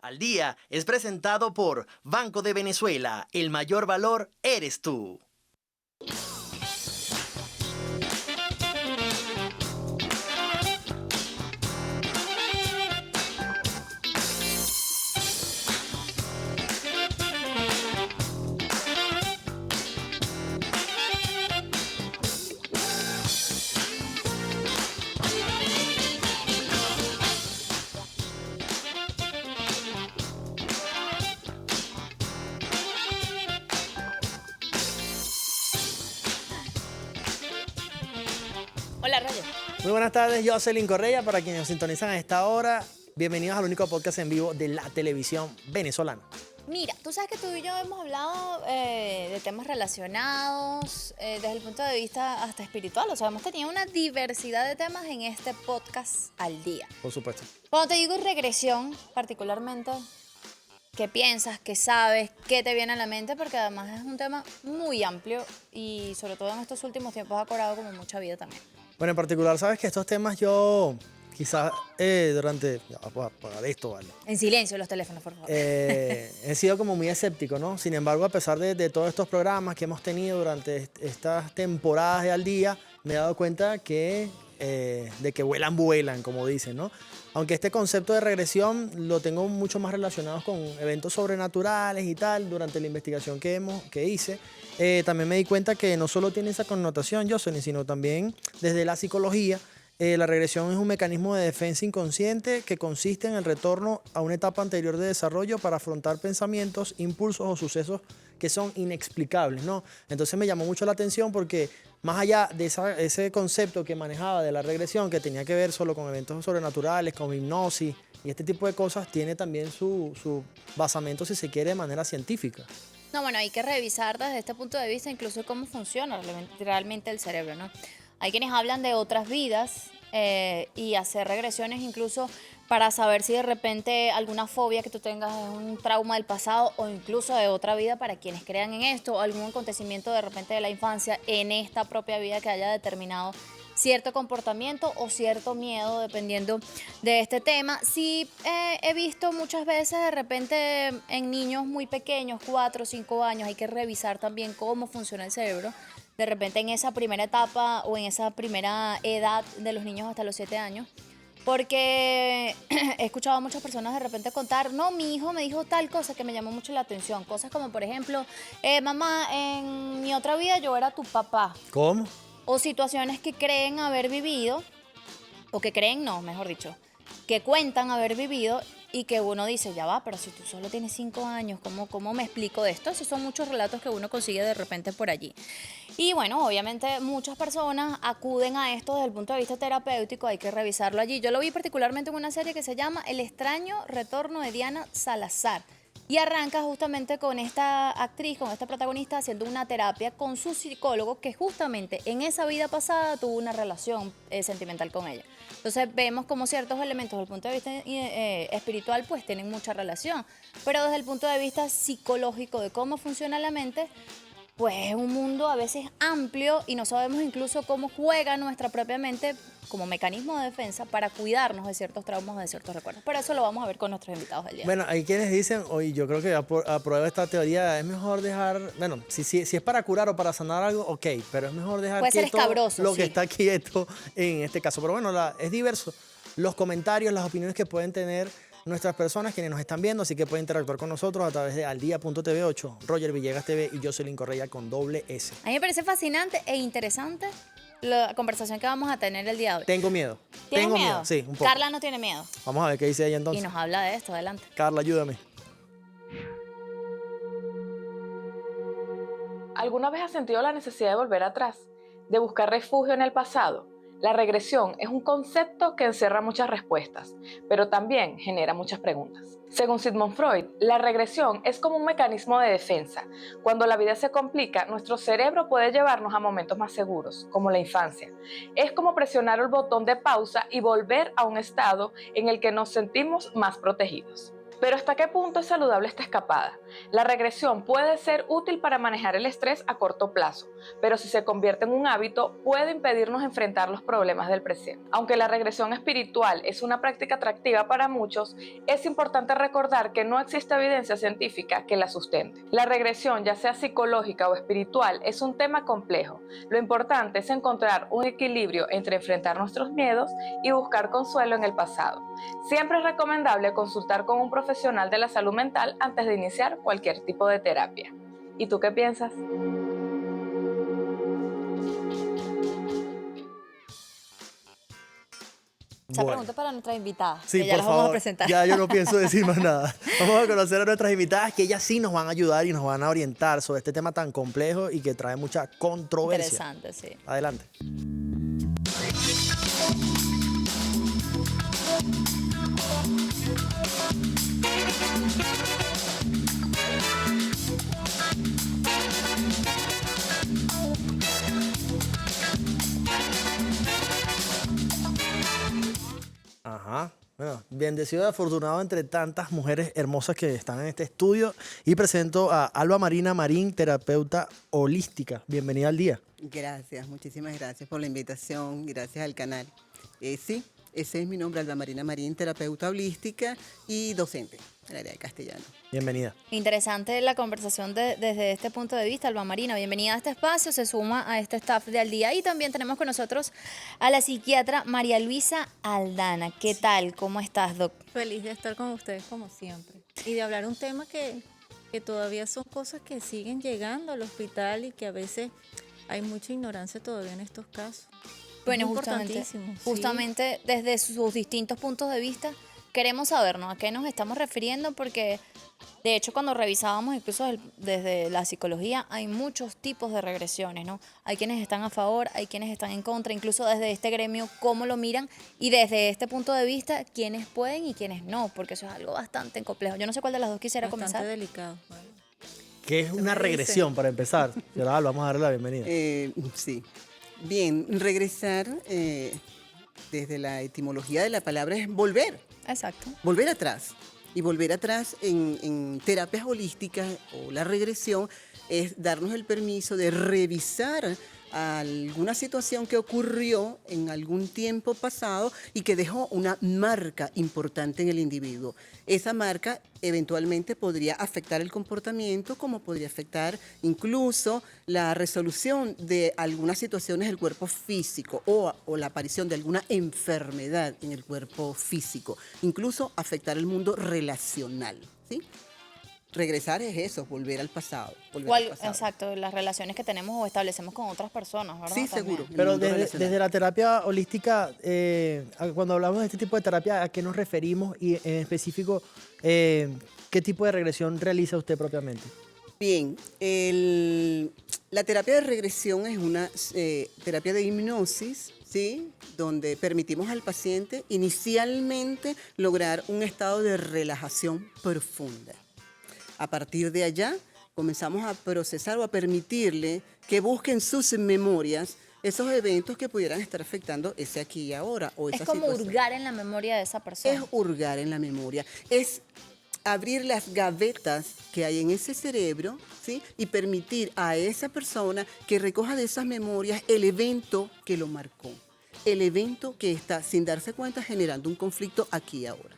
Al Día es presentado por Banco de Venezuela. El mayor valor eres tú. Hola, Rayo. Muy buenas tardes, Jocelyn Correa. Para quienes nos sintonizan a esta hora, bienvenidos al único podcast en vivo de la televisión venezolana. Mira, tú sabes que tú y yo hemos hablado de temas relacionados desde el punto de vista hasta espiritual. O sea, hemos tenido una diversidad de temas en este podcast Al Día. Por supuesto. Cuando te digo regresión, particularmente, ¿qué piensas? ¿Qué sabes? ¿Qué te viene a la mente? Porque además es un tema muy amplio y sobre todo en estos últimos tiempos ha cobrado como mucha vida también. Bueno, en particular, sabes que estos temas yo quizás durante... Ya, voy a apagar esto, ¿vale? En silencio los teléfonos, por favor. He sido como muy escéptico, ¿no? Sin embargo, a pesar de todos estos programas que hemos tenido durante estas temporadas de Al Día, me he dado cuenta que, de que vuelan, como dicen, ¿no? Aunque este concepto de regresión lo tengo mucho más relacionado con eventos sobrenaturales y tal, durante la investigación que hice, también me di cuenta que no solo tiene esa connotación, Jocelyn, sino también desde la psicología. La regresión es un mecanismo de defensa inconsciente que consiste en el retorno a una etapa anterior de desarrollo para afrontar pensamientos, impulsos o sucesos que son inexplicables, ¿no? Entonces me llamó mucho la atención porque más allá de ese concepto que manejaba de la regresión, que tenía que ver solo con eventos sobrenaturales, con hipnosis y este tipo de cosas, tiene también su basamento, si se quiere, de manera científica. No, bueno, hay que revisar desde este punto de vista incluso cómo funciona realmente el cerebro, ¿no? Hay quienes hablan de otras vidas y hacer regresiones incluso para saber si de repente alguna fobia que tú tengas es un trauma del pasado o incluso de otra vida para quienes crean en esto, o algún acontecimiento de repente de la infancia en esta propia vida que haya determinado cierto comportamiento o cierto miedo, dependiendo de este tema. Sí, he visto muchas veces de repente en niños muy pequeños, 4 o 5 años, hay que revisar también cómo funciona el cerebro. De repente en esa primera etapa o en esa primera edad de los niños hasta los 7 años. Porque he escuchado a muchas personas de repente contar, no, mi hijo me dijo tal cosa que me llamó mucho la atención. Cosas como, por ejemplo, mamá, en mi otra vida yo era tu papá. ¿Cómo? O situaciones que creen haber vivido, o que creen, no, mejor dicho, que cuentan haber vivido y que uno dice, ya va, pero si tú solo tienes 5 años, ¿cómo me explico de esto? Esos son muchos relatos que uno consigue de repente por allí. Y bueno, obviamente muchas personas acuden a esto desde el punto de vista terapéutico, hay que revisarlo allí. Yo lo vi particularmente en una serie que se llama El extraño retorno de Diana Salazar. Y arranca justamente con esta actriz, con esta protagonista, haciendo una terapia con su psicólogo que justamente en esa vida pasada tuvo una relación sentimental con ella. Entonces vemos como ciertos elementos desde el punto de vista espiritual pues tienen mucha relación, pero desde el punto de vista psicológico de cómo funciona la mente, pues es un mundo a veces amplio y no sabemos incluso cómo juega nuestra propia mente como mecanismo de defensa para cuidarnos de ciertos traumas o de ciertos recuerdos. Pero eso lo vamos a ver con nuestros invitados del día. Bueno, hay quienes dicen, oye, yo creo que apruebo esta teoría, es mejor dejar, bueno, si es para curar o para sanar algo, ok, pero es mejor dejar Puede ser quieto escabroso, lo sí. que está quieto en este caso. Pero bueno, es diverso los comentarios, las opiniones que pueden tener nuestras personas, quienes nos están viendo, así que pueden interactuar con nosotros a través de aldia.tv 8, Roger Villegas TV y Jocelyn Correa con doble S. A mí me parece fascinante e interesante la conversación que vamos a tener el día de hoy. Tengo miedo. ¿Tienes Tengo miedo? Sí, un poco. Carla no tiene miedo Vamos a ver qué dice ella y entonces. nos habla de esto. Adelante. Carla, ayúdame. ¿Alguna vez has sentido la necesidad de volver atrás, de buscar refugio en el pasado? La regresión es un concepto que encierra muchas respuestas, pero también genera muchas preguntas. Según Sigmund Freud, la regresión es como un mecanismo de defensa. Cuando la vida se complica, nuestro cerebro puede llevarnos a momentos más seguros, como la infancia. Es como presionar el botón de pausa y volver a un estado en el que nos sentimos más protegidos. Pero ¿hasta qué punto es saludable esta escapada? La regresión puede ser útil para manejar el estrés a corto plazo, pero si se convierte en un hábito, puede impedirnos enfrentar los problemas del presente. Aunque la regresión espiritual es una práctica atractiva para muchos, es importante recordar que no existe evidencia científica que la sustente. La regresión, ya sea psicológica o espiritual, es un tema complejo. Lo importante es encontrar un equilibrio entre enfrentar nuestros miedos y buscar consuelo en el pasado. Siempre es recomendable consultar con un profesional de la salud mental antes de iniciar cualquier tipo de terapia. ¿Y tú qué piensas? Esa Bueno. pregunta es para nuestra invitada. Sí, que ya por las vamos a favor. presentar. Ya yo no pienso decir más nada. Vamos a conocer a nuestras invitadas que ellas sí nos van a ayudar y nos van a orientar sobre este tema tan complejo y que trae mucha controversia. Interesante, sí. Adelante. Ajá. Bueno, bendecido y afortunado entre tantas mujeres hermosas que están en este estudio. Y presento a Alba Marina Marín, terapeuta holística. Bienvenida al día. Gracias, muchísimas gracias por la invitación, gracias al canal. Sí, ese es mi nombre, Alba Marina Marín, terapeuta holística y docente en el área de castellano. Bienvenida. Interesante la conversación desde este punto de vista, Alba Marina. Bienvenida a este espacio, se suma a este staff de Al Día. Y también tenemos con nosotros a la psiquiatra María Luisa Aldana. ¿Qué tal? ¿Cómo estás, doc? Feliz de estar con ustedes como siempre y de hablar un tema que todavía son cosas que siguen llegando al hospital y que a veces hay mucha ignorancia todavía en estos casos. Bueno, Es justamente, sí. justamente desde sus distintos puntos de vista queremos saber, ¿no?, a qué nos estamos refiriendo, porque de hecho cuando revisábamos incluso desde la psicología hay muchos tipos de regresiones, ¿no? Hay quienes están a favor, hay quienes están en contra, incluso desde este gremio cómo lo miran y desde este punto de vista quiénes pueden y quiénes no, porque eso es algo bastante complejo. Yo no sé cuál de las dos quisiera Bastante comenzar. delicado. Bueno. ¿Qué es una me regresión para empezar? Señora Alba, vamos a darle la bienvenida. Sí, bien, regresar desde la etimología de la palabra es volver, Exacto. volver atrás. Y volver atrás en terapias holísticas o la regresión es darnos el permiso de revisar alguna situación que ocurrió en algún tiempo pasado y que dejó una marca importante en el individuo. Esa marca eventualmente podría afectar el comportamiento, como podría afectar incluso la resolución de algunas situaciones del cuerpo físico o la aparición de alguna enfermedad en el cuerpo físico, incluso afectar el mundo relacional, ¿sí? Regresar es eso, volver al pasado. Exacto, las relaciones que tenemos o establecemos con otras personas, ¿verdad? Sí, También. seguro. Pero el mundo relacional. desde la terapia holística, cuando hablamos de este tipo de terapia, ¿a qué nos referimos? Y en específico, ¿qué tipo de regresión realiza usted propiamente? Bien, la terapia de regresión es una terapia de hipnosis, ¿sí? Donde permitimos al paciente inicialmente lograr un estado de relajación profunda. A partir de allá, comenzamos a procesar o a permitirle que busquen sus memorias esos eventos que pudieran estar afectando ese aquí y ahora o esa Es como situación. hurgar en la memoria de esa persona. Es hurgar en la memoria, es abrir las gavetas que hay en ese cerebro, ¿sí? Y permitir a esa persona que recoja de esas memorias el evento que lo marcó, el evento que está, sin darse cuenta, generando un conflicto aquí y ahora.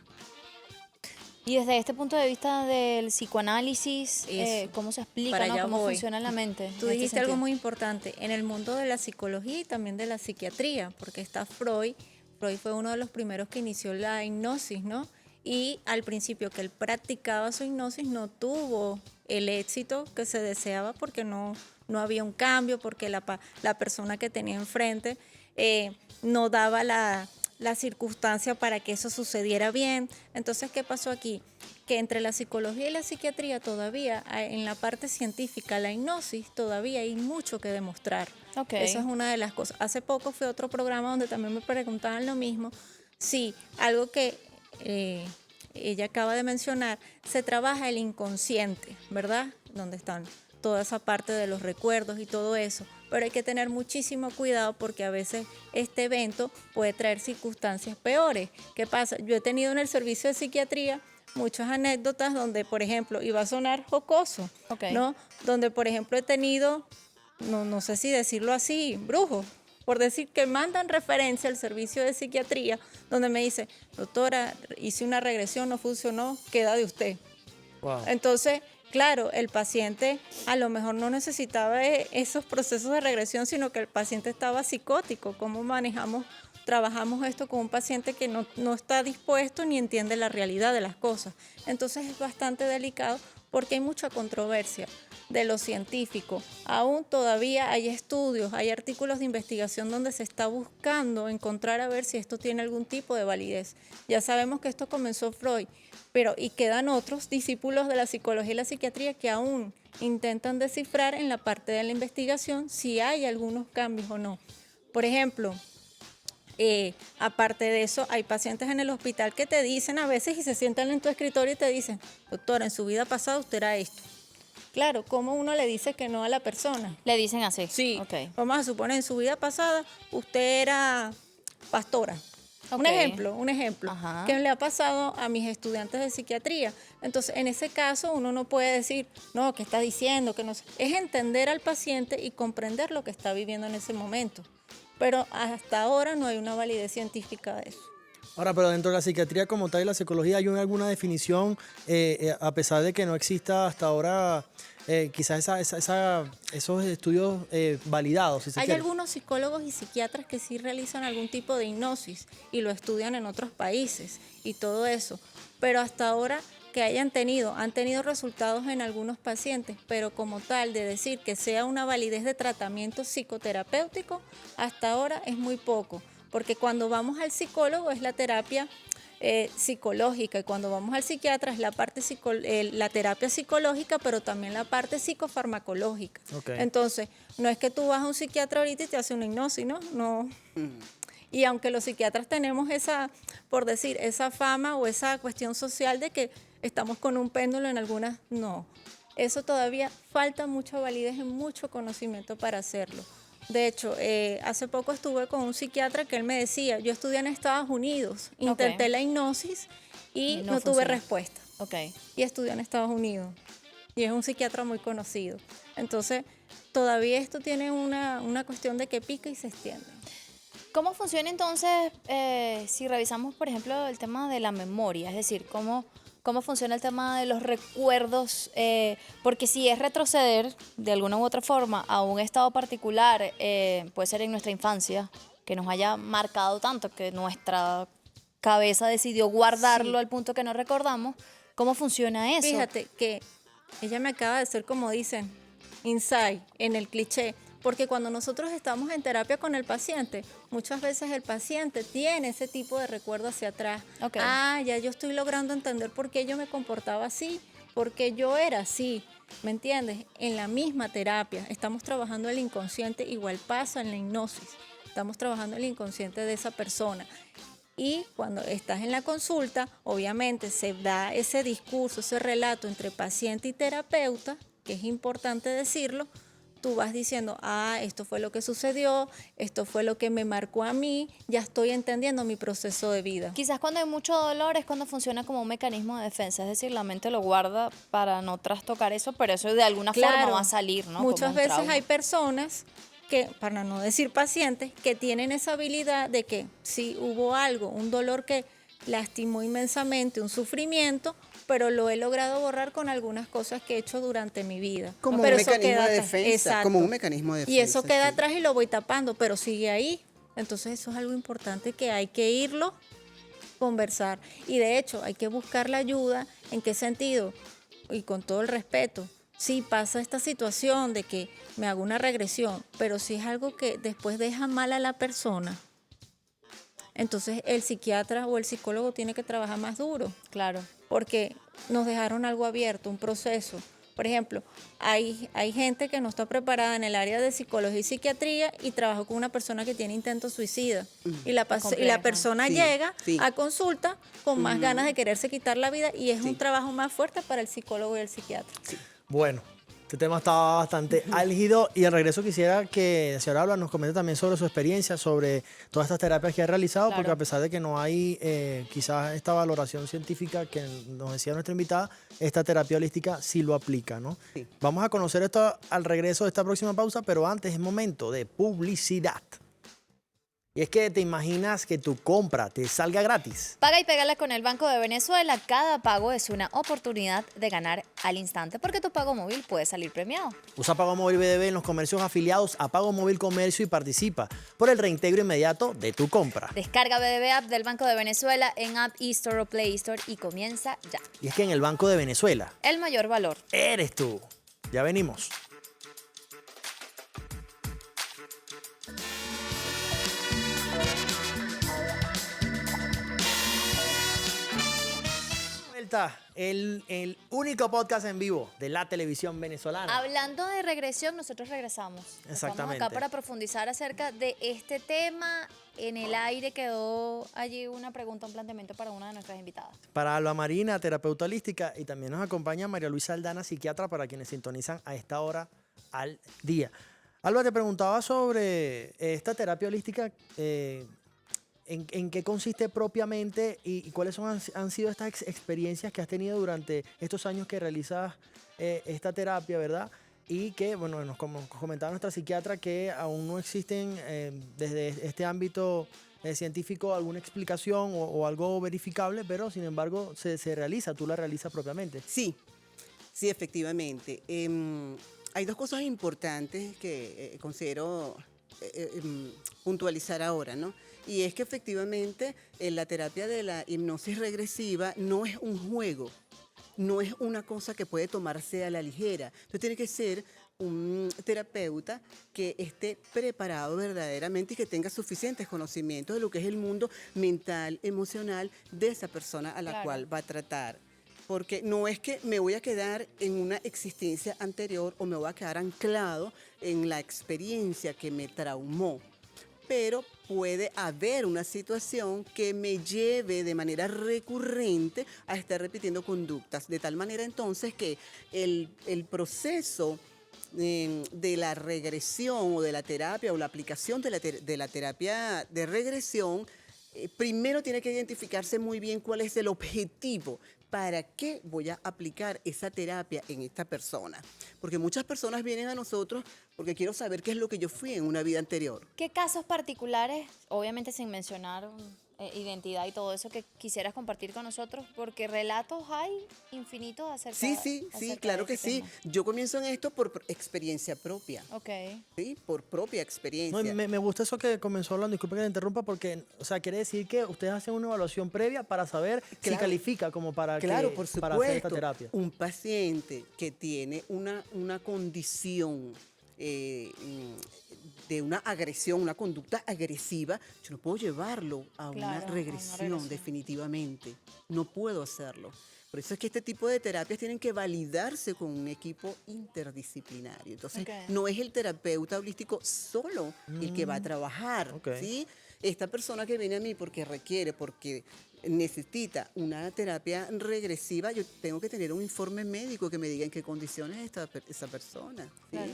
Y desde este punto de vista del psicoanálisis, Eso. ¿cómo se explica, Para ¿no? allá cómo voy. funciona la mente? Tú en este dijiste algo sentido? muy importante en el mundo de la psicología y también de la psiquiatría, porque está Freud. Freud fue uno de los primeros que inició la hipnosis, ¿no? Y al principio que él practicaba su hipnosis no tuvo el éxito que se deseaba porque no había un cambio, porque la persona que tenía enfrente no daba la circunstancia para que eso sucediera bien. Entonces, ¿qué pasó aquí? Que entre la psicología y la psiquiatría todavía, en la parte científica, la hipnosis, todavía hay mucho que demostrar. Ok. Eso es una de las cosas. Hace poco fue otro programa donde también me preguntaban lo mismo. Sí, algo que ella acaba de mencionar, se trabaja el inconsciente, ¿verdad? Donde están toda esa parte de los recuerdos y todo eso. Pero hay que tener muchísimo cuidado porque a veces este evento puede traer circunstancias peores. ¿Qué pasa? Yo he tenido en el servicio de psiquiatría muchas anécdotas donde, por ejemplo, y va a sonar jocoso, Ok. ¿no? Donde, por ejemplo, he tenido, no sé si decirlo así, brujos, por decir que mandan referencia al servicio de psiquiatría, donde me dice, doctora, hice una regresión, no funcionó, queda de usted. Wow. Entonces, claro, el paciente a lo mejor no necesitaba esos procesos de regresión, sino que el paciente estaba psicótico. ¿Cómo trabajamos esto con un paciente que no está dispuesto ni entiende la realidad de las cosas? Entonces es bastante delicado porque hay mucha controversia de lo científico. Aún todavía hay estudios, hay artículos de investigación donde se está buscando encontrar a ver si esto tiene algún tipo de validez. Ya sabemos que esto comenzó Freud, pero y quedan otros discípulos de la psicología y la psiquiatría que aún intentan descifrar en la parte de la investigación si hay algunos cambios o no. Por ejemplo, aparte de eso, hay pacientes en el hospital que te dicen a veces y se sientan en tu escritorio y te dicen, doctora, en su vida pasada usted era esto. Claro, ¿cómo uno le dice que no a la persona? Le dicen así. Sí, Ok. vamos a suponer, en su vida pasada usted era pastora. Ok. Un ejemplo, Ajá. que le ha pasado a mis estudiantes de psiquiatría. Entonces, en ese caso, uno no puede decir, no, ¿qué está diciendo? Que no sé. Es entender al paciente y comprender lo que está viviendo en ese momento. Pero hasta ahora no hay una validez científica de eso. Ahora, pero dentro de la psiquiatría como tal y la psicología, ¿hay alguna definición, a pesar de que no exista hasta ahora quizás esos estudios validados, si se Hay quiere? algunos psicólogos y psiquiatras que sí realizan algún tipo de hipnosis y lo estudian en otros países y todo eso, pero hasta ahora que han tenido resultados en algunos pacientes, pero como tal de decir que sea una validez de tratamiento psicoterapéutico, hasta ahora es muy poco, porque cuando vamos al psicólogo es la terapia psicológica y cuando vamos al psiquiatra es la terapia psicológica, pero también la parte psicofarmacológica. Ok. Entonces, no es que tú vas a un psiquiatra ahorita y te hace una hipnosis, ¿no? No. Y aunque los psiquiatras tenemos por decir, esa fama o esa cuestión social de que estamos con un péndulo en algunas, no. Eso todavía falta mucha validez y mucho conocimiento para hacerlo. De hecho, hace poco estuve con un psiquiatra que él me decía, yo estudié en Estados Unidos, intenté la hipnosis y no tuve funcionó. respuesta. Ok. Y estudió en Estados Unidos. Y es un psiquiatra muy conocido. Entonces, todavía esto tiene una cuestión de que pica y se extiende. ¿Cómo funciona entonces si revisamos, por ejemplo, el tema de la memoria? Es decir, ¿cómo funciona el tema de los recuerdos? Porque si es retroceder de alguna u otra forma a un estado particular, puede ser en nuestra infancia, que nos haya marcado tanto que nuestra cabeza decidió guardarlo al punto que no recordamos. ¿Cómo funciona eso? Fíjate que ella me acaba de hacer, como dicen, insight en el cliché. Porque cuando nosotros estamos en terapia con el paciente, muchas veces el paciente tiene ese tipo de recuerdo hacia atrás. Ok. Ah, ya yo estoy logrando entender por qué yo me comportaba así, por qué yo era así. ¿Me entiendes? En la misma terapia estamos trabajando el inconsciente, igual pasa en la hipnosis. Estamos trabajando el inconsciente de esa persona. Y cuando estás en la consulta, obviamente se da ese discurso, ese relato entre paciente y terapeuta, que es importante decirlo. Tú vas diciendo, esto fue lo que sucedió, esto fue lo que me marcó a mí, ya estoy entendiendo mi proceso de vida. Quizás cuando hay mucho dolor es cuando funciona como un mecanismo de defensa, es decir, la mente lo guarda para no trastocar eso, pero eso de alguna forma va a salir, ¿no? Muchas Como un veces trauma. hay personas que, para no decir pacientes, que tienen esa habilidad de que si hubo algo, un dolor que lastimó inmensamente, un sufrimiento, pero lo he logrado borrar con algunas cosas que he hecho durante mi vida. Como Pero un eso mecanismo queda de atrás. defensa. Exacto. Como un mecanismo de defensa. Y eso queda sí. atrás y lo voy tapando, pero sigue ahí. Entonces eso es algo importante que hay que irlo conversar. Y de hecho hay que buscar la ayuda. ¿En qué sentido? Y con todo el respeto. Si pasa esta situación de que me hago una regresión, pero si es algo que después deja mal a la persona, entonces el psiquiatra o el psicólogo tiene que trabajar más duro. Claro. Porque nos dejaron algo abierto, un proceso. Por ejemplo, hay gente que no está preparada en el área de psicología y psiquiatría y trabajó con una persona que tiene intento suicida. Y la complejo. persona Sí, llega sí. a consulta con más ganas de quererse quitar la vida y es Sí. un trabajo más fuerte para el psicólogo y el psiquiatra. Bueno, Este tema estaba bastante álgido y al regreso quisiera que la señora Alba nos comente también sobre su experiencia, sobre todas estas terapias que ha realizado, porque Claro. a pesar de que no hay quizás esta valoración científica que nos decía nuestra invitada, esta terapia holística sí lo aplica, ¿no? Sí. Vamos a conocer esto al regreso de esta próxima pausa, pero antes es momento de publicidad. Y es que te imaginas que tu compra te salga gratis. Paga y pégala con el Banco de Venezuela. Cada pago es una oportunidad de ganar al instante porque tu pago móvil puede salir premiado. Usa Pago Móvil BDB en los comercios afiliados a Pago Móvil Comercio y participa por el reintegro inmediato de tu compra. Descarga BDB App del Banco de Venezuela en App Store o Play Store y comienza ya. Y es que en el Banco de Venezuela El mayor valor. eres tú. Ya venimos. Vuelta, el único podcast en vivo de la televisión venezolana. Hablando de regresión, nosotros regresamos. Exactamente. Estamos acá para profundizar acerca de este tema. En el aire quedó allí una pregunta, un planteamiento para una de nuestras invitadas. Para Alba Marina, terapeuta holística, y también nos acompaña María Luisa Aldana, psiquiatra, para quienes sintonizan a esta hora al día. Alba, te preguntaba sobre esta terapia holística, en qué consiste propiamente y cuáles han sido estas experiencias que has tenido durante estos años que realizas esta terapia, ¿verdad? Y que, bueno, nos comentaba nuestra psiquiatra que aún no existen desde este ámbito científico alguna explicación o algo verificable, pero sin embargo se realiza, tú la realizas propiamente. Sí, sí, efectivamente. Hay dos cosas importantes que considero puntualizar ahora, ¿no? Y es que efectivamente la terapia de la hipnosis regresiva no es un juego, no es una cosa que puede tomarse a la ligera. Entonces tiene que ser un terapeuta que esté preparado verdaderamente y que tenga suficientes conocimientos de lo que es el mundo mental, emocional de esa persona a la Claro. cual va a tratar. Porque no es que me voy a quedar en una existencia anterior o me voy a quedar anclado en la experiencia que me traumó, pero puede haber una situación que me lleve de manera recurrente a estar repitiendo conductas, de tal manera entonces que el proceso de la regresión o de la terapia o la aplicación de la terapia de regresión, primero tiene que identificarse muy bien cuál es el objetivo. ¿Para qué voy a aplicar esa terapia en esta persona? Porque muchas personas vienen a nosotros porque quiero saber qué es lo que yo fui en una vida anterior. ¿Qué casos particulares, obviamente sin mencionar identidad y todo eso, que quisieras compartir con nosotros? Porque relatos hay infinitos acerca Sí, acerca claro de que este sí. tema. Yo comienzo en esto por experiencia propia, Ok. ¿sí? Por propia No, experiencia. y me gusta eso que comenzó hablando, disculpe que le interrumpa, porque, o sea, quiere decir que ustedes hacen una evaluación previa para saber si Claro. califica como para, Claro, que, por para hacer esta supuesto. terapia. Un paciente que tiene una condición de una agresión, una conducta agresiva, yo no puedo llevarlo a Claro, una a una regresión, regresión. definitivamente. No puedo hacerlo. Por eso es que este tipo de terapias tienen que validarse con un equipo interdisciplinario. Entonces, Ok. no es el terapeuta holístico solo el que va a trabajar, ok. ¿sí? Esta persona que viene a mí porque necesita una terapia regresiva, yo tengo que tener un informe médico que me diga en qué condiciones está esa persona, ¿sí? Claro.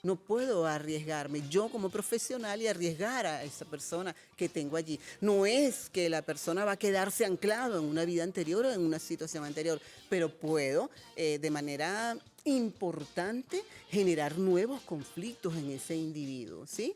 No puedo arriesgarme yo como profesional y arriesgar a esa persona que tengo allí. No es que la persona va a quedarse anclado en una vida anterior o en una situación anterior, pero puedo de manera importante generar nuevos conflictos en ese individuo, ¿sí?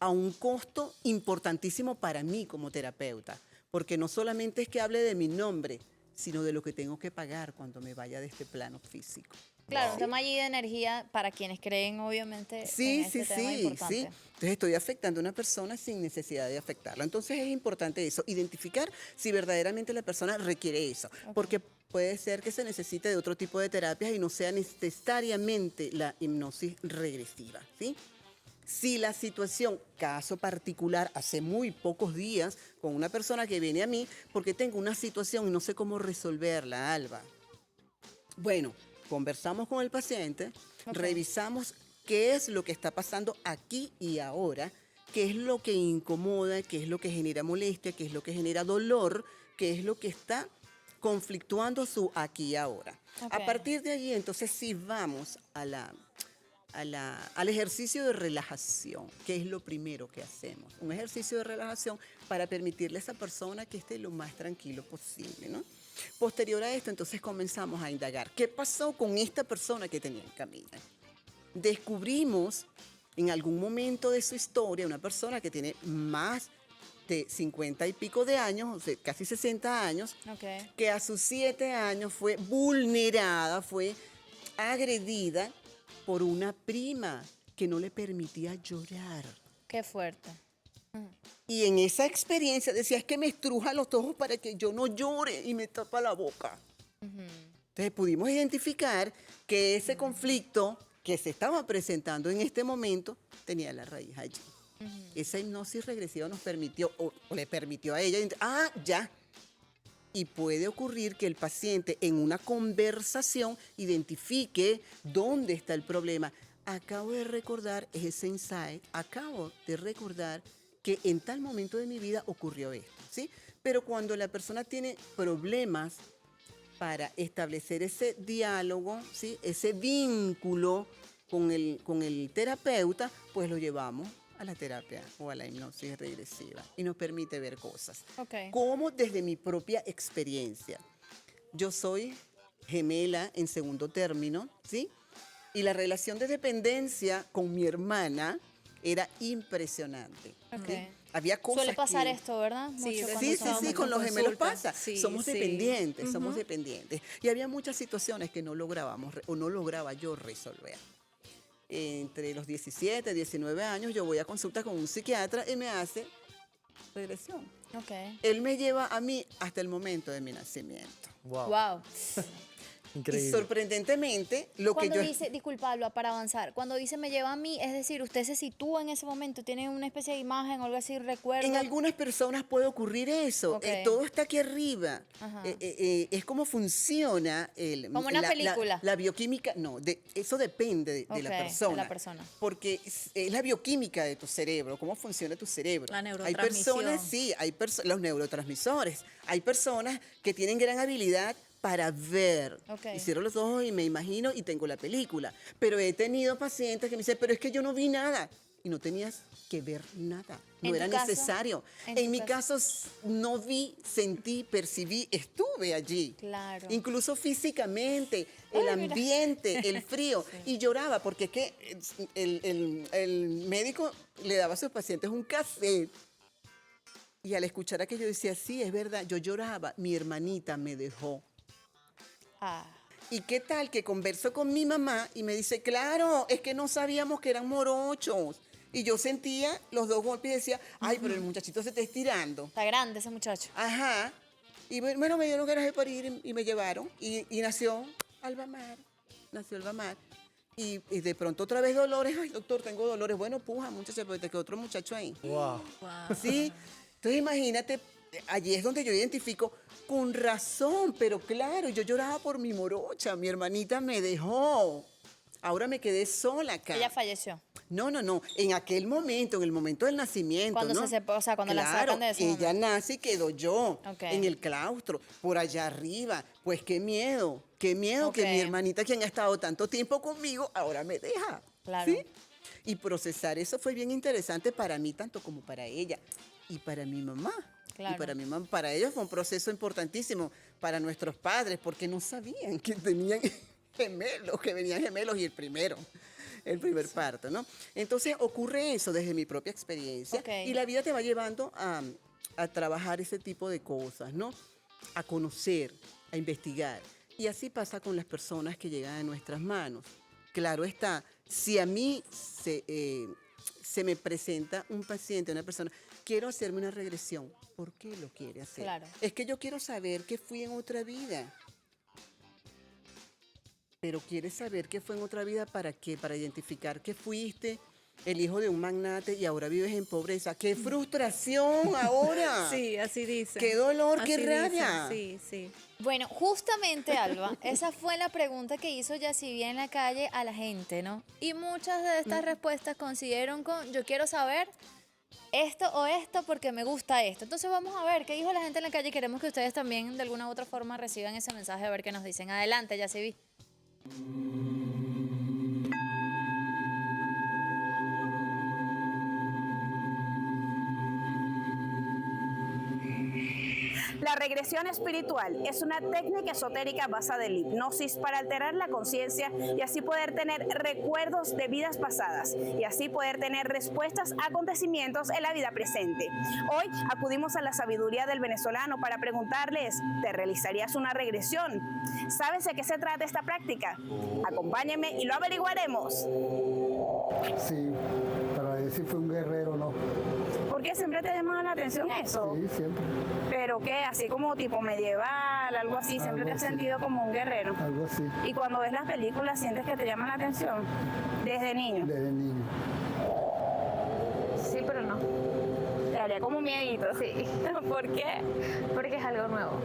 A un costo importantísimo para mí como terapeuta, porque no solamente es que hable de mi nombre, sino de lo que tengo que pagar cuando me vaya de este plano físico. Claro, un tema allí de energía para quienes creen, obviamente, Sí, en este tema importante. sí. Entonces estoy afectando a una persona sin necesidad de afectarla. Entonces es importante eso, identificar si verdaderamente la persona requiere eso. Porque puede ser que se necesite de otro tipo de terapias y no sea necesariamente la hipnosis regresiva, ¿sí? Si la situación, caso particular, hace muy pocos días, con una persona que viene a mí porque tengo una situación y no sé cómo resolverla, Alba. Bueno, conversamos con el paciente, Ok. revisamos qué es lo que está pasando aquí y ahora, qué es lo que incomoda, qué es lo que genera molestia, qué es lo que genera dolor, qué es lo que está conflictuando su aquí y ahora. Ok. A partir de allí, entonces sí vamos al ejercicio de relajación, que es lo primero que hacemos. Un ejercicio de relajación para permitirle a esa persona que esté lo más tranquilo posible, ¿no? Posterior a esto, entonces comenzamos a indagar. ¿Qué pasó con esta persona que tenía en camino? Descubrimos en algún momento de su historia una persona que tiene más de 50 y pico de años, o sea, casi 60 años, Ok. que a sus 7 años fue vulnerada, fue agredida por una prima que no le permitía llorar. Qué fuerte. Y en esa experiencia decía, es que me estruja los ojos para que yo no llore y me tapa la boca. Entonces pudimos identificar que ese conflicto que se estaba presentando en este momento tenía la raíz allí. Esa hipnosis regresiva nos permitió, o le permitió a ella, ya. Y puede ocurrir que el paciente en una conversación identifique dónde está el problema. Acabo de recordar ese insight, acabo de recordar que en tal momento de mi vida ocurrió esto, ¿sí? Pero cuando la persona tiene problemas para establecer ese diálogo, ¿sí? Ese vínculo con el terapeuta, pues lo llevamos a la terapia o a la hipnosis regresiva y nos permite ver cosas. Ok. Como desde mi propia experiencia. Yo soy gemela en segundo término, ¿sí? Y la relación de dependencia con mi hermana era impresionante. Ok. ¿sí? Había cosas Suele pasar que- esto, ¿verdad? Sí, Mucho de- cuando Sí, somos sí, con los gemelos consultas. pasa. Sí, somos sí. dependientes, somos dependientes. Y había muchas situaciones que no lográbamos o no lograba yo resolver. Entre los 17, 19 años yo voy a consulta con un psiquiatra y me hace regresión. Ok. Él me lleva a mí hasta el momento de mi nacimiento. Wow. Wow. Increíble. Y sorprendentemente, lo que Cuando yo... dice, disculpa, Alba, para avanzar, cuando dice me lleva a mí, es decir, usted se sitúa en ese momento, tiene una especie de imagen o algo así, recuerdo. En algunas personas puede ocurrir eso. Ok. Todo está aquí arriba. Ajá. Es como funciona Como una película. la bioquímica. No, eso depende de Ok, la de persona. la persona. Porque es la bioquímica de tu cerebro, cómo funciona tu cerebro. La Hay neurotransmisión. personas, sí, los neurotransmisores. Hay personas que tienen gran habilidad para ver. Ok. Y cierro los ojos y me imagino y tengo la película. Pero he tenido pacientes que me dicen, pero es que yo no vi nada. Y no tenías que ver nada. No ¿En era tu caso? necesario. ¿En tu En mi caso? caso no vi, sentí, percibí, estuve allí. Claro. Incluso físicamente, el Ay, mira. ambiente, el frío. Y lloraba porque es que el médico le daba a sus pacientes un cassette. Y al escuchar aquello decía, sí, es verdad, yo lloraba, mi hermanita me dejó. Ah. ¿Y qué tal que converso con mi mamá y me dice, claro, es que no sabíamos que eran morochos? Y yo sentía los dos golpes y decía, ay, pero el muchachito se está estirando. Está grande ese muchacho. Ajá. Y bueno, me dieron ganas de parir y me llevaron. Y nació Alba Mar. Nació Alba Mar. Y de pronto otra vez dolores. Ay, doctor, tengo dolores. Bueno, puja, muchacho, pero te quedó otro muchacho ahí. Wow. Wow. ¿Sí? Entonces imagínate, allí es donde yo identifico con razón, pero claro, yo lloraba por mi morocha, mi hermanita me dejó. Ahora me quedé sola acá. Ella falleció. No. En aquel momento, en el momento del nacimiento. Cuando ¿no? se sepa- o sea, cuando la Claro, sacan de ese ella momento. nace y quedó yo Ok. en el claustro, por allá arriba. Pues qué miedo que Ok. mi hermanita, quien ha estado tanto tiempo conmigo, ahora me deja. Claro. ¿Sí? Y procesar eso fue bien interesante para mí, tanto como para ella y para mi mamá. Claro. Y para mi mamá, para ellos fue un proceso importantísimo, para nuestros padres, porque no sabían que tenían gemelos, que venían gemelos y el primer parto, ¿no? Entonces ocurre eso desde mi propia experiencia Ok. y la vida te va llevando a trabajar ese tipo de cosas, ¿no? A conocer, a investigar. Y así pasa con las personas que llegan a nuestras manos. Claro está, si a mí se me presenta un paciente, una persona, quiero hacerme una regresión, ¿por qué lo quiere hacer? Claro. Es que yo quiero saber qué fui en otra vida. Pero quieres saber qué fue en otra vida, ¿para qué? Para identificar que fuiste el hijo de un magnate y ahora vives en pobreza. ¡Qué frustración ahora! Sí, así dice. ¡Qué dolor, qué rabia! Sí, sí. Bueno, justamente, Alba, esa fue la pregunta que hizo Yacivia en la calle a la gente, ¿no? Y muchas de estas respuestas coincidieron con, yo quiero saber esto o esto porque me gusta esto. Entonces vamos a ver qué dijo la gente en la calle. Queremos que ustedes también de alguna u otra forma reciban ese mensaje, a ver qué nos dicen. Adelante, ya se vi. La regresión espiritual es una técnica esotérica basada en la hipnosis para alterar la conciencia y así poder tener recuerdos de vidas pasadas y así poder tener respuestas a acontecimientos en la vida presente. Hoy acudimos a la sabiduría del venezolano para preguntarles, ¿te realizarías una regresión? ¿Sabes de qué se trata esta práctica? Acompáñenme y lo averiguaremos. Sí, para ver si fue un guerrero o no. ¿Por qué siempre te ha llamado la atención eso? Sí, siempre. ¿Pero qué? Así como tipo medieval, algo así, siempre Algo te has así. sentido como un guerrero. Algo así, Y cuando ves las películas, ¿sientes que te llaman la atención? Desde niño. desde niño. Sí, pero no. Te daría como miedito. Sí, ¿Por qué? porque es algo nuevo.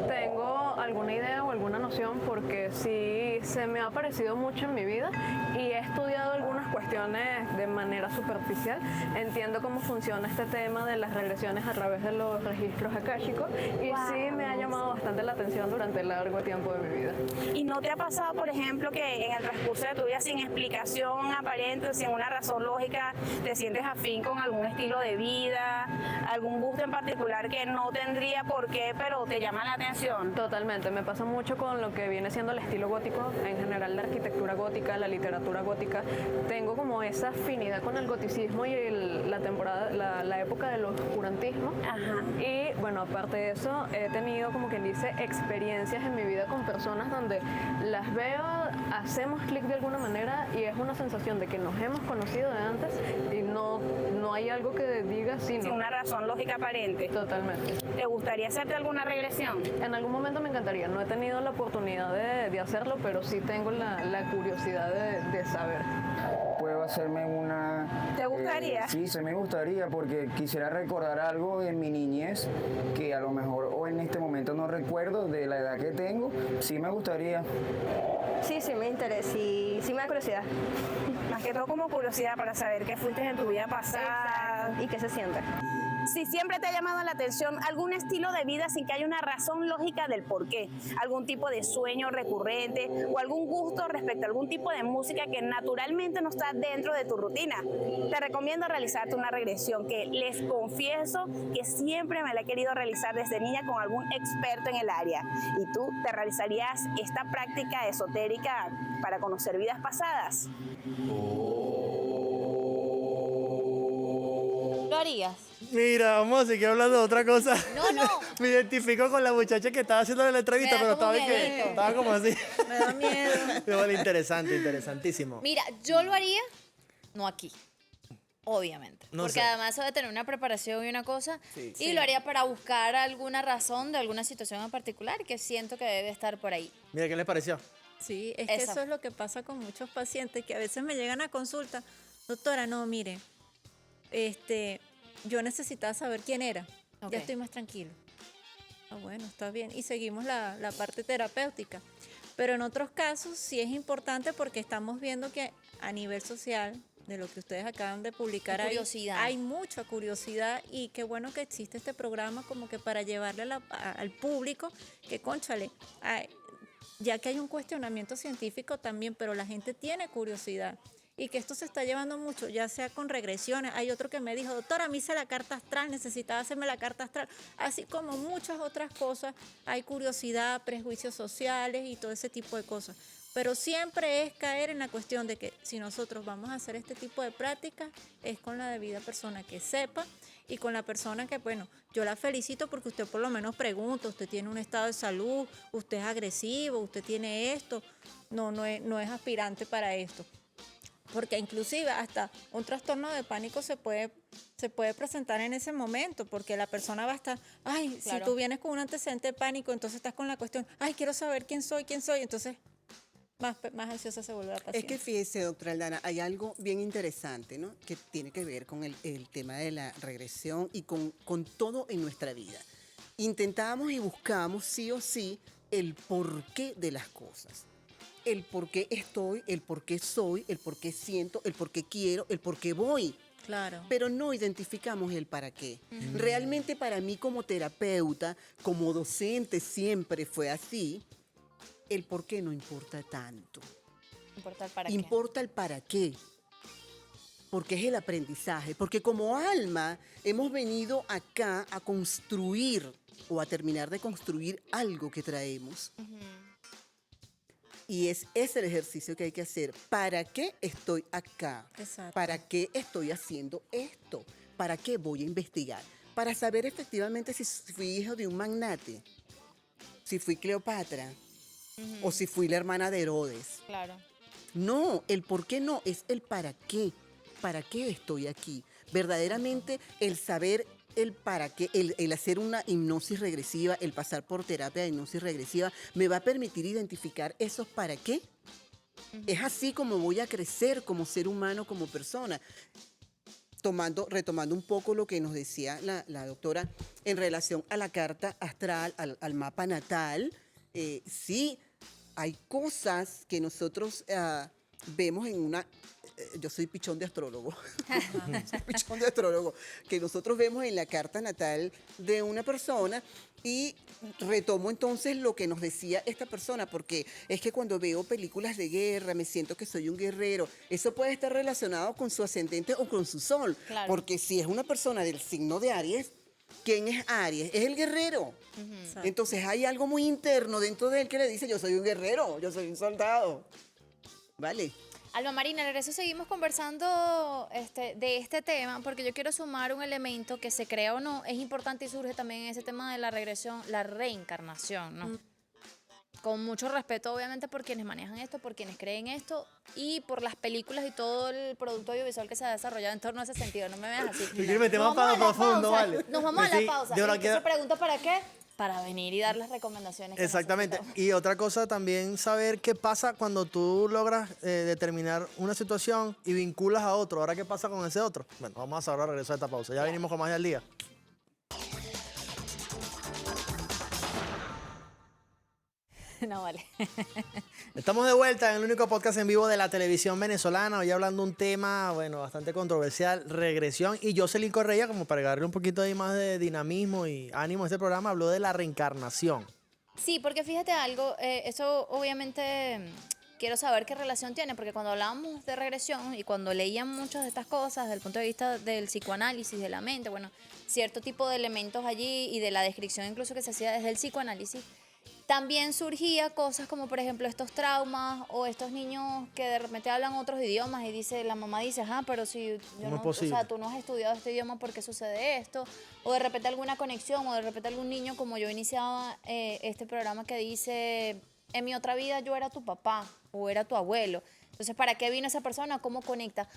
Tengo alguna idea o alguna noción porque sí se me ha aparecido mucho en mi vida y he estudiado algunas cuestiones de manera superficial. Entiendo cómo funciona este tema de las regresiones a través de los registros akáshicos y sí me ha llamado bastante la atención durante largo tiempo de mi vida. ¿Y no te ha pasado, por ejemplo, que en el transcurso de tu vida, sin explicación aparente, sin una razón lógica, te sientes afín con algún estilo de vida, algún gusto en particular que no tendría por qué, pero te llama la atención? Totalmente, me pasa mucho con lo que viene siendo el estilo gótico, en general la arquitectura gótica, la literatura gótica. Tengo como esa afinidad con el goticismo y la temporada, la época del oscurantismo. Ajá. Y bueno, aparte de eso, he tenido como quien dice experiencias en mi vida con personas donde las veo, hacemos clic de alguna manera y es una sensación de que nos hemos conocido de antes y no hay algo que diga sí, Sin no. una razón lógica aparente. Totalmente. ¿Te gustaría hacerte alguna regresión? En algún momento me encantaría, no he tenido la oportunidad de hacerlo, pero sí tengo la curiosidad de saber. Puedo hacerme una... ¿Te gustaría? Sí, me gustaría porque quisiera recordar algo de mi niñez que a lo mejor o en este momento no recuerdo de la edad que tengo. Sí me gustaría. Sí, sí me interesa, sí me da curiosidad. Más que todo como curiosidad para saber qué fuiste en tu vida pasada. ¿Y qué se siente? Si siempre te ha llamado la atención algún estilo de vida sin que haya una razón lógica del por qué, algún tipo de sueño recurrente o algún gusto respecto a algún tipo de música que naturalmente no está dentro de tu rutina, te recomiendo realizarte una regresión que les confieso que siempre me la he querido realizar desde niña con algún experto en el área. ¿Y tú te realizarías esta práctica esotérica para conocer vidas pasadas? ¿Lo harías? Mira, vamos a seguir hablando de otra cosa. No, no. Me identifico con la muchacha que estaba haciendo la entrevista, Me da pero como estaba, miedito. estaba como así. Me da miedo. Pero vale, interesante, interesantísimo. Mira, yo lo haría, no aquí, obviamente. No porque sé. además debe tener una preparación y una cosa. Sí. Y lo haría para buscar alguna razón de alguna situación en particular que siento que debe estar por ahí. Mira, ¿qué les pareció? Sí, es que Esa. eso es lo que pasa con muchos pacientes que a veces me llegan a consulta. Doctora, no, mire, yo necesitaba saber quién era. Ok. Ya estoy más tranquilo. Ah, bueno, está bien. Y seguimos la parte terapéutica. Pero en otros casos sí es importante porque estamos viendo que a nivel social, de lo que ustedes acaban de publicar Hay ahí, curiosidad. hay mucha curiosidad y qué bueno que existe este programa como que para llevarle al público que, cónchale, ya que hay un cuestionamiento científico también, pero la gente tiene curiosidad y que esto se está llevando mucho, ya sea con regresiones. Hay otro que me dijo, doctora, me hice la carta astral, necesitaba hacerme la carta astral. Así como muchas otras cosas, hay curiosidad, prejuicios sociales y todo ese tipo de cosas. Pero siempre es caer en la cuestión de que si nosotros vamos a hacer este tipo de prácticas, es con la debida persona que sepa y con la persona que, bueno, yo la felicito porque usted por lo menos pregunta, usted tiene un estado de salud, usted es agresivo, usted tiene esto, no es aspirante para esto. Porque inclusive hasta un trastorno de pánico se puede presentar en ese momento, porque la persona va a estar, ay, Claro. si tú vienes con un antecedente de pánico, entonces estás con la cuestión, ay, quiero saber quién soy, entonces más ansiosa se vuelve la paciente. Es que fíjese, doctora Aldana, hay algo bien interesante, ¿no? Que tiene que ver con el tema de la regresión y con todo en nuestra vida. Intentamos y buscamos sí o sí el porqué de las cosas. El por qué estoy, el por qué soy, el por qué siento, el por qué quiero, el por qué voy. Claro. pero no identificamos el para qué. Realmente para mí como terapeuta, como docente siempre fue así, el por qué no importa tanto. Importa el para qué. Importa el para qué. Porque es el aprendizaje. Porque como alma hemos venido acá a construir o a terminar de construir algo que traemos. Y es ese el ejercicio que hay que hacer. ¿Para qué estoy acá? Exacto. ¿Para qué estoy haciendo esto? ¿Para qué voy a investigar? Para saber efectivamente si fui hijo de un magnate, si fui Cleopatra o si fui la hermana de Herodes. Claro. No, el por qué no, es el para qué. ¿Para qué estoy aquí? Verdaderamente el saber el para qué, el hacer una hipnosis regresiva, el pasar por terapia de hipnosis regresiva, me va a permitir identificar esos para qué. Es así como voy a crecer como ser humano, como persona. Retomando un poco lo que nos decía la doctora en relación a la carta astral, al mapa natal, sí, hay cosas que nosotros vemos en una... Yo soy pichón de astrólogo, soy pichón de astrólogo, que nosotros vemos en la carta natal de una persona y retomo entonces lo que nos decía esta persona, porque es que cuando veo películas de guerra me siento que soy un guerrero. Eso puede estar relacionado con su ascendente o con su sol, Claro. porque si es una persona del signo de Aries, ¿quién es Aries? Es el guerrero. Exacto. Entonces hay algo muy interno dentro de él que le dice, yo soy un guerrero, yo soy un soldado. ¿Vale? Alma Marina, al regreso seguimos conversando de este tema, porque yo quiero sumar un elemento que se crea o no, es importante y surge también en ese tema de la regresión, la reencarnación, ¿no? Con mucho respeto, obviamente, por quienes manejan esto, por quienes creen esto y por las películas y todo el producto audiovisual que se ha desarrollado en torno a ese sentido. No me veas así. Tú quieres meter más Nos vamos para a la profundo, pausa. vale. Nos vamos a la Sí, pausa. de verdad ¿Y que- se pregunta para qué? Para venir y dar las recomendaciones. que Exactamente. necesitamos. Y otra cosa también, saber qué pasa cuando tú logras determinar una situación y vinculas a otro. Ahora, ¿qué pasa con ese otro? Bueno, vamos a saber al regreso de esta pausa. Ya venimos con más del día. No vale. Estamos de vuelta en el único podcast en vivo de la televisión venezolana. Hoy hablando un tema, bueno, bastante controversial, regresión. Y Jocelyn Correa, como para darle un poquito ahí más de dinamismo y ánimo a este programa, habló de la reencarnación. Sí, porque fíjate algo, eso obviamente quiero saber qué relación tiene, porque cuando hablábamos de regresión y cuando leían muchas de estas cosas desde el punto de vista del psicoanálisis, de la mente, bueno, cierto tipo de elementos allí y de la descripción incluso que se hacía desde el psicoanálisis, también surgía cosas como por ejemplo estos traumas o estos niños que de repente hablan otros idiomas y dice, la mamá dice, pero si yo ¿Cómo no, es posible? o sea, tú no has estudiado este idioma, ¿por qué sucede esto? O de repente alguna conexión o de repente algún niño, como yo iniciaba este programa que dice, en mi otra vida yo era tu papá o era tu abuelo. Entonces, ¿para qué vino esa persona? ¿Cómo conecta?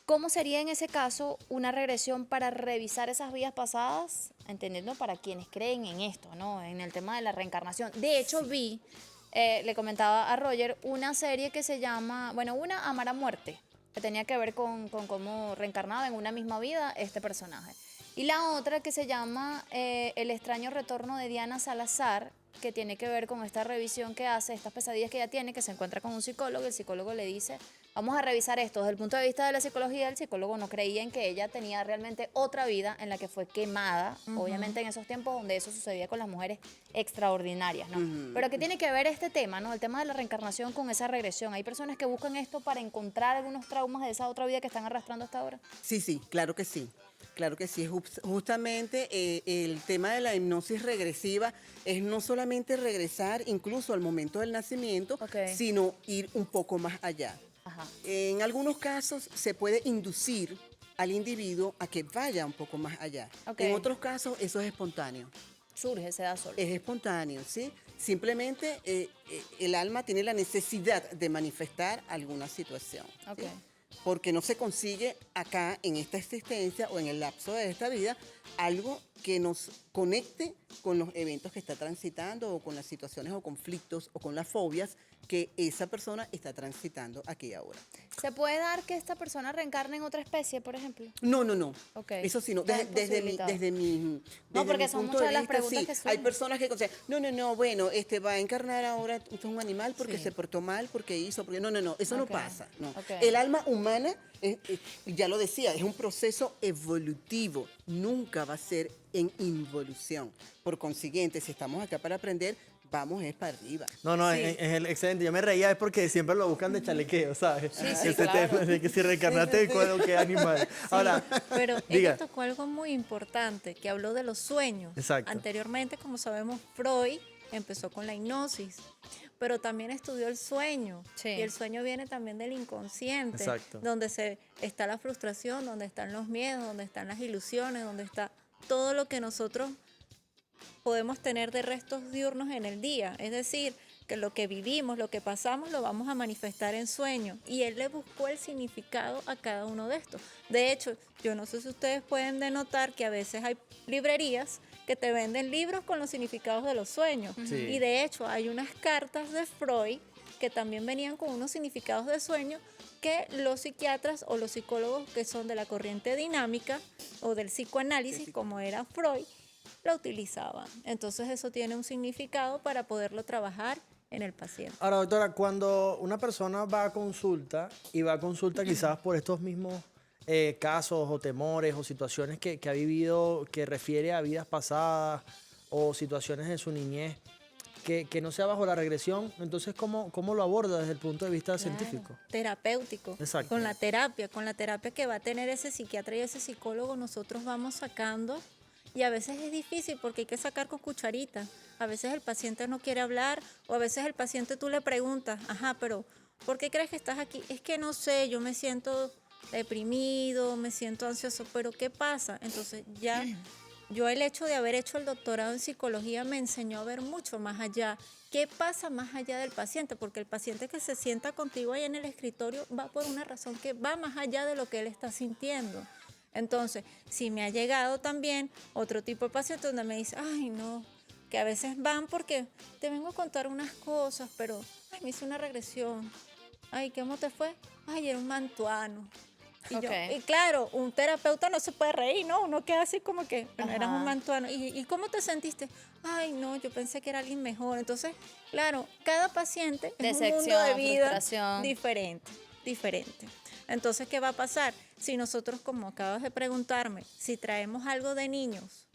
¿Cómo sería en ese caso una regresión para revisar esas vidas pasadas? Entendiendo para quienes creen en esto, ¿no? En el tema de la reencarnación. De hecho, vi, le comentaba a Roger, una serie que se llama, bueno, una Amar a Muerte, que tenía que ver con cómo reencarnaba en una misma vida este personaje. Y la otra que se llama El extraño retorno de Diana Salazar, que tiene que ver con esta revisión que hace, estas pesadillas que ella tiene, que se encuentra con un psicólogo, y el psicólogo le dice, vamos a revisar esto. Desde el punto de vista de la psicología, el psicólogo no creía en que ella tenía realmente otra vida en la que fue quemada, obviamente en esos tiempos donde eso sucedía con las mujeres extraordinarias, ¿no? Pero ¿qué tiene que ver este tema, ¿no? El tema de la reencarnación con esa regresión. ¿Hay personas que buscan esto para encontrar algunos traumas de esa otra vida que están arrastrando hasta ahora? Sí, claro que sí. Claro que sí. Justamente el tema de la hipnosis regresiva es no solamente regresar incluso al momento del nacimiento, Ok. sino ir un poco más allá. Ajá. En algunos casos se puede inducir al individuo a que vaya un poco más allá. Ok. En otros casos eso es espontáneo. Surge, se da solo. Es espontáneo, ¿sí? Simplemente el alma tiene la necesidad de manifestar alguna situación. ¿sí? Ok. Porque no se consigue acá, en esta existencia o en el lapso de esta vida, algo que nos conecte con los eventos que está transitando o con las situaciones o conflictos o con las fobias que esa persona está transitando aquí ahora. ¿Se puede dar que esta persona reencarne en otra especie, por ejemplo? No, no, no. Ok. Eso sí, no. Está Desde mi No, porque mi son punto muchas de las vista, preguntas sí. que Hay surgen. personas que consideran, no, bueno, va a encarnar ahora un animal porque Sí. se portó mal, porque hizo, porque no, eso no Ok. pasa. No. Ok. El alma humana, ya lo decía, es un proceso evolutivo. Nunca va a ser en involución. Por consiguiente, si estamos acá para aprender, vamos es para arriba. No, Sí. es excelente. Yo me reía es porque siempre lo buscan de chalequeo, ¿sabes? Sí, Ese claro. tema de que si reencarnaste en qué animal. Ahora, Pero diga. ella tocó algo muy importante, que habló de los sueños. Exacto. Anteriormente, como sabemos, Freud empezó con la hipnosis, pero también estudió el sueño. Sí. Y el sueño viene también del inconsciente, Exacto. donde está la frustración, donde están los miedos, donde están las ilusiones, donde está todo lo que nosotros podemos tener de restos diurnos en el día. Es decir, que lo que vivimos, lo que pasamos, lo vamos a manifestar en sueños. Y él le buscó el significado a cada uno de estos. De hecho, yo no sé si ustedes pueden denotar que a veces hay librerías que te venden libros con los significados de los sueños. Sí. Y de hecho, hay unas cartas de Freud que también venían con unos significados de sueño que los psiquiatras o los psicólogos que son de la corriente dinámica o del psicoanálisis, como era Freud, lo utilizaban. Entonces eso tiene un significado para poderlo trabajar en el paciente. Ahora, doctora, cuando una persona va a consulta y va a consulta quizás por estos mismos casos o temores o situaciones que ha vivido, que refiere a vidas pasadas o situaciones de su niñez, que no sea bajo la regresión, entonces, ¿cómo lo aborda desde el punto de vista científico? Terapéutico. Exacto. Con la terapia que va a tener ese psiquiatra y ese psicólogo, nosotros vamos sacando. Y a veces es difícil porque hay que sacar con cucharita. A veces el paciente no quiere hablar o a veces el paciente tú le preguntas, ajá, pero ¿por qué crees que estás aquí? Es que no sé, yo me siento deprimido, me siento ansioso, pero ¿qué pasa? Entonces ya yo el hecho de haber hecho el doctorado en psicología me enseñó a ver mucho más allá. ¿Qué pasa más allá del paciente? Porque el paciente que se sienta contigo ahí en el escritorio va por una razón que va más allá de lo que él está sintiendo. Entonces, si me ha llegado también otro tipo de paciente donde me dice, ay no, que a veces van porque te vengo a contar unas cosas, pero ay, me hice una regresión. Ay, ¿cómo te fue? Ay, era un mantuano. Y, Ok. y claro, un terapeuta no se puede reír, ¿no? Uno queda así como que, bueno, eras Ajá. un mantuano. ¿Y cómo te sentiste? Ay, no, yo pensé que era alguien mejor. Entonces, claro, cada paciente es un mundo de Decepción, vida frustración. diferente. Entonces, ¿qué va a pasar? Si nosotros, como acabas de preguntarme, si traemos algo de niños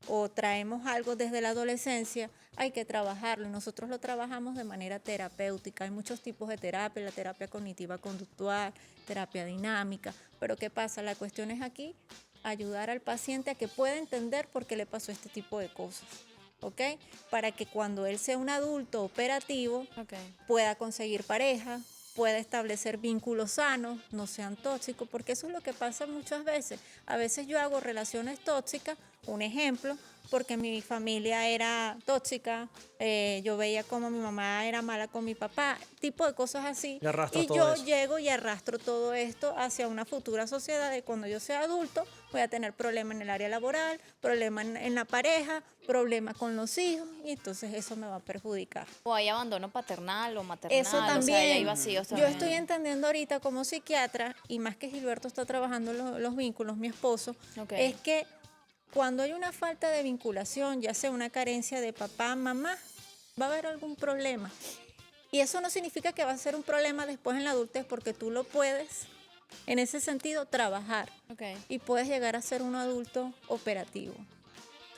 o traemos algo desde la adolescencia, hay que trabajarlo. Nosotros lo trabajamos de manera terapéutica. Hay muchos tipos de terapia, la terapia cognitiva conductual, terapia dinámica. Pero ¿qué pasa? La cuestión es aquí ayudar al paciente a que pueda entender por qué le pasó este tipo de cosas, ¿ok? Para que cuando él sea un adulto operativo Ok. pueda conseguir pareja, pueda establecer vínculos sanos, no sean tóxicos, porque eso es lo que pasa muchas veces. A veces yo hago relaciones tóxicas, un ejemplo, porque mi familia era tóxica, yo veía como mi mamá era mala con mi papá, tipo de cosas así. Y arrastras Y todo yo eso. llego y arrastro todo esto hacia una futura sociedad de cuando yo sea adulto, voy a tener problemas en el área laboral, problemas en la pareja, problemas con los hijos, y entonces eso me va a perjudicar. O hay abandono paternal o maternal. Eso O sea, también. ahí hay vacíos Yo también. estoy entendiendo ahorita como psiquiatra, y más que Gilberto está trabajando los vínculos, mi esposo, Ok. es que cuando hay una falta de vinculación, ya sea una carencia de papá, mamá, va a haber algún problema. Y eso no significa que va a ser un problema después en la adultez, porque tú lo puedes, en ese sentido, trabajar. Ok. Y puedes llegar a ser un adulto operativo.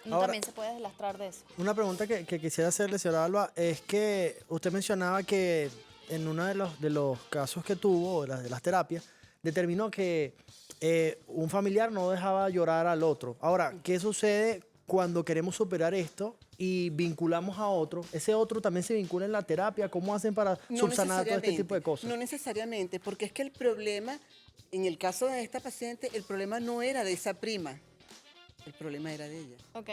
Uno Ahora- también se puede deslastrar de eso. Una pregunta que quisiera hacerle, señora Alba, es que usted mencionaba que en uno de los casos que tuvo, de las terapias, determinó que un familiar no dejaba llorar al otro. Ahora, ¿qué sucede cuando queremos superar esto y vinculamos a otro? ¿Ese otro también se vincula en la terapia? ¿Cómo hacen para subsanar todo este tipo de cosas? No necesariamente, porque es que el problema, en el caso de esta paciente, el problema no era de esa prima, el problema era de ella. Ok.